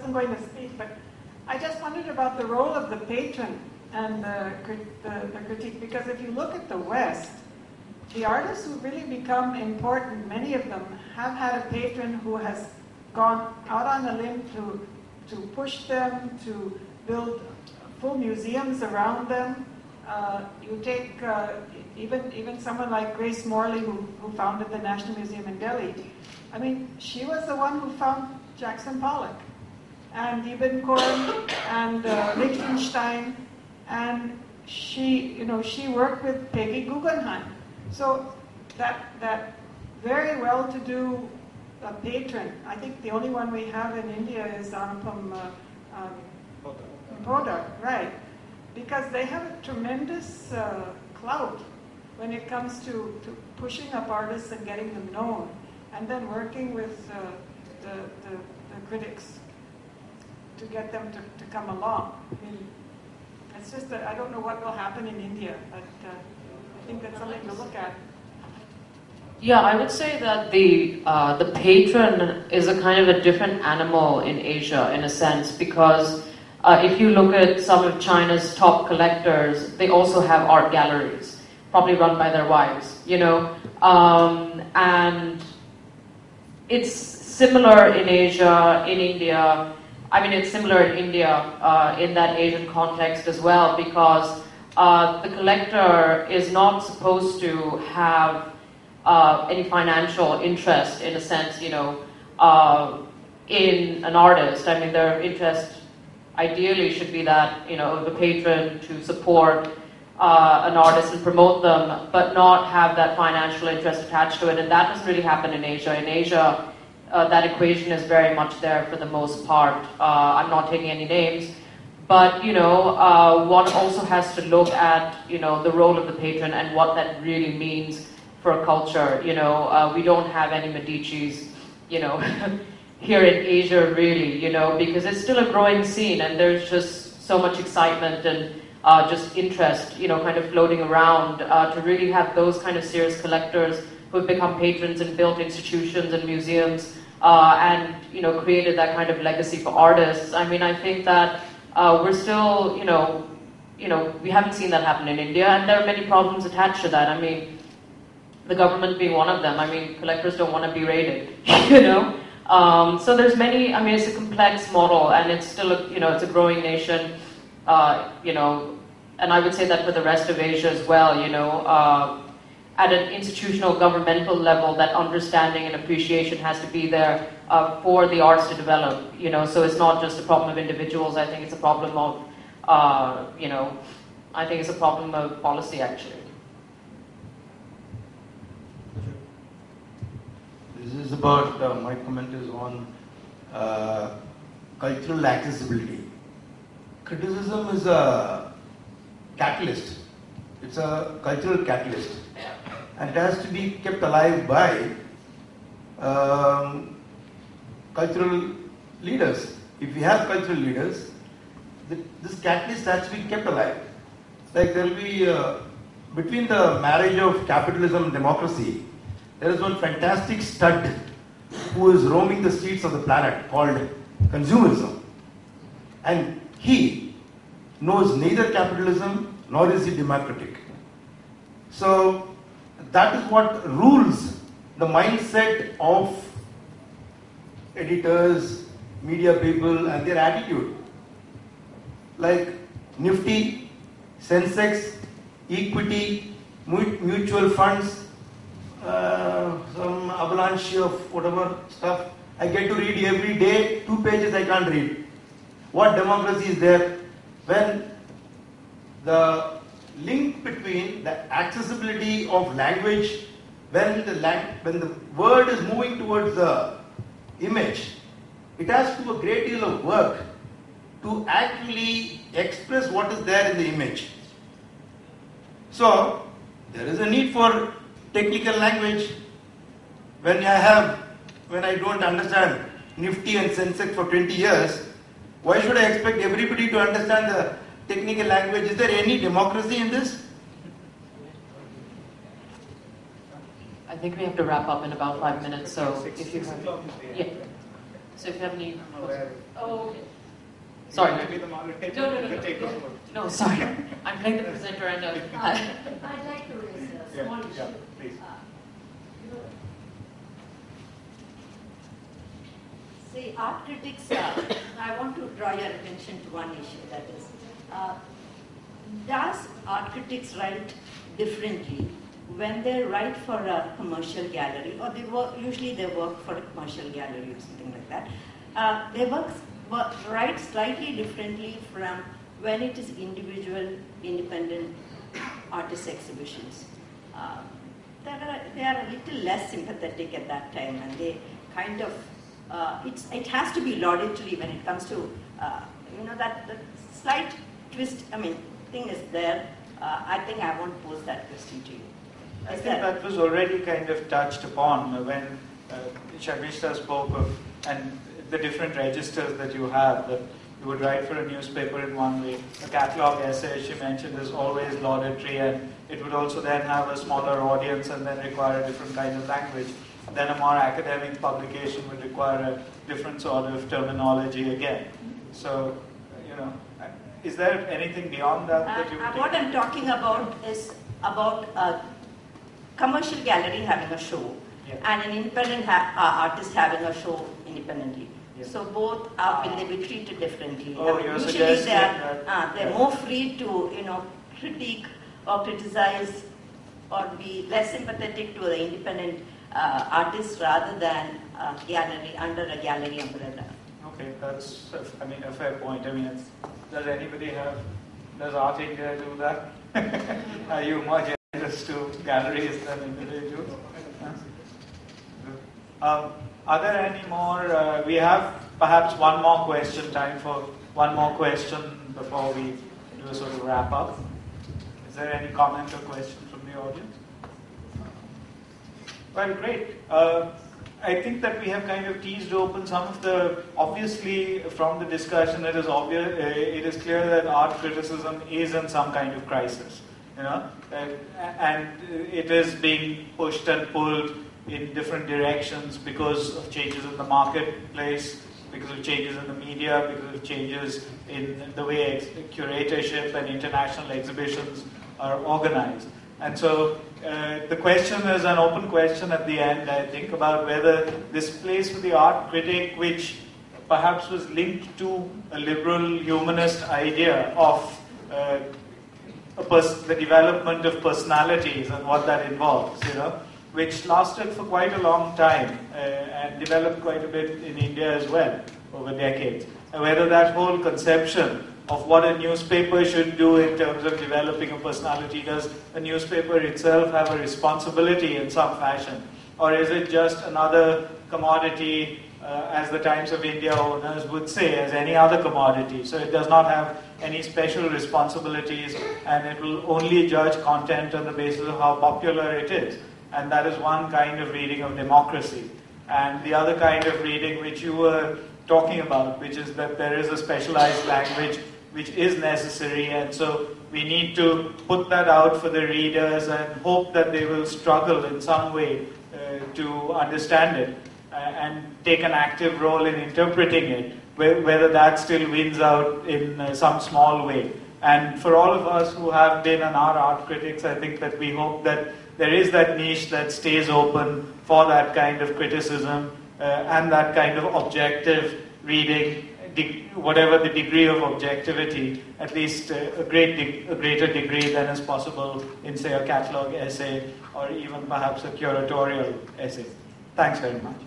wasn't going to speak, but I just wondered about the role of the patron and the critique, because if you look at the West, the artists who really become important, many of them have had a patron who has gone out on a limb to push them, to build full museums around them. You take even someone like Grace Morley, who founded the National Museum in Delhi. I mean, she was the one who found Jackson Pollock, and Ibn Khaldun, and Liechtenstein, and she worked with Peggy Guggenheim. So that very well-to-do patron, I think the only one we have in India is Anupam Poddar, right? Because they have a tremendous clout when it comes to pushing up artists and getting them known, and then working with the critics to get them to come along. I mean, it's just that I don't know what will happen in India, but I think that's something to look at. Yeah, I would say that the patron is a kind of a different animal in Asia, in a sense, because if you look at some of China's top collectors, they also have art galleries, probably run by their wives, and it's similar in Asia, in India. I mean, it's similar in India in that Asian context as well, because the collector is not supposed to have any financial interest, in a sense, in an artist. I mean, their interest ideally should be that, the patron to support an artist and promote them, but not have that financial interest attached to it. And that doesn't really happen in Asia. In Asia, that equation is very much there for the most part. I'm not taking any names, but, one also has to look at, the role of the patron and what that really means for a culture. We don't have any Medicis, here in Asia, really, because it's still a growing scene, and there's just so much excitement and just interest, kind of floating around to really have those kind of serious collectors who have become patrons and built institutions and museums and, created that kind of legacy for artists. I mean, I think that we're still, we haven't seen that happen in India, and there are many problems attached to that. I mean, the government being one of them. I mean, collectors don't want to be raided, So there's many, I mean, it's a complex model, and it's still, it's a growing nation, and I would say that for the rest of Asia as well, at an institutional governmental level, that understanding and appreciation has to be there for the arts to develop, so it's not just a problem of individuals. I think it's a problem of, I think it's a problem of policy, actually. This is about, my comment is on cultural accessibility. Criticism is a catalyst. It's a cultural catalyst. And it has to be kept alive by cultural leaders. If we have cultural leaders, this catalyst has to be kept alive. Like there will be, between the marriage of capitalism and democracy, there is one fantastic stud who is roaming the streets of the planet called consumerism. And he knows neither capitalism nor is he democratic. So that is what rules the mindset of editors, media people and their attitude. Like Nifty, Sensex, equity, mutual funds, some avalanche of whatever stuff. I get to read every day, 2 pages I can't read. What democracy is there when the link between the accessibility of language, when the word is moving towards the image, it has to do a great deal of work to actually express what is there in the image. So there is a need for technical language. When I don't understand Nifty and Sensex for 20 years, why should I expect everybody to understand the technical language? Is there any democracy in this? I think we have to wrap up in about 5 minutes, so if you have... Yeah. So if you have any... I'm aware. Oh, okay. Sorry. Maybe the moderator No. take over. No, sorry. I'm playing the presenter and... I'd like to raise a small issue. Yeah, please. See, art critics, I want to draw your attention to one issue, that is, does art critics write differently when they write for a commercial gallery, or usually they work for a commercial gallery or something like that? They write slightly differently from when it is individual, independent artist exhibitions. They are a little less sympathetic at that time, and they kind of, it has to be laudatory when it comes to, that slight twist, thing is there. I think I won't pose that question to you. I think that was already kind of touched upon when Shagishta spoke of and the different registers that you have, that you would write for a newspaper in one way. A catalog essay, she mentioned, is always laudatory, and it would also then have a smaller audience and then require a different kind of language. Then a more academic publication would require a different sort of terminology again. So, is there anything beyond that you would what I'm talking about is about a commercial gallery having a show, and an independent artist having a show independently. Yeah. So both will they be treated differently? Usually they're more free to critique or criticize or be less sympathetic to the independent artist rather than gallery under a gallery umbrella. Okay, that's a fair point. Does Art India do that? Are you more generous to galleries than individuals? Are there any more? We have perhaps one more question, time for one more question before we do a sort of wrap up. Is there any comment or question from the audience? Well, great. I think that we have kind of teased open some of the, obviously from the discussion it is obvious, it is clear that art criticism is in some kind of crisis, and it is being pushed and pulled in different directions because of changes in the marketplace, because of changes in the media, because of changes in the way curatorship and international exhibitions are organized. And so the question is an open question at the end, I think, about whether this place for the art critic, which perhaps was linked to a liberal humanist idea of the development of personalities and what that involves, which lasted for quite a long time and developed quite a bit in India as well over decades. And whether that whole conception of what a newspaper should do in terms of developing a personality, does a newspaper itself have a responsibility in some fashion? Or is it just another commodity, as the Times of India owners would say, as any other commodity? So it does not have any special responsibilities, and it will only judge content on the basis of how popular it is. And that is one kind of reading of democracy. And the other kind of reading which you were talking about, which is that there is a specialized language which is necessary, and so we need to put that out for the readers and hope that they will struggle in some way to understand it and take an active role in interpreting it, whether that still wins out in some small way. And for all of us who have been and are art critics, I think that we hope that there is that niche that stays open for that kind of criticism and that kind of objective reading, whatever the degree of objectivity, at least a greater degree than is possible in, say, a catalogue essay or even perhaps a curatorial essay. Thanks very much.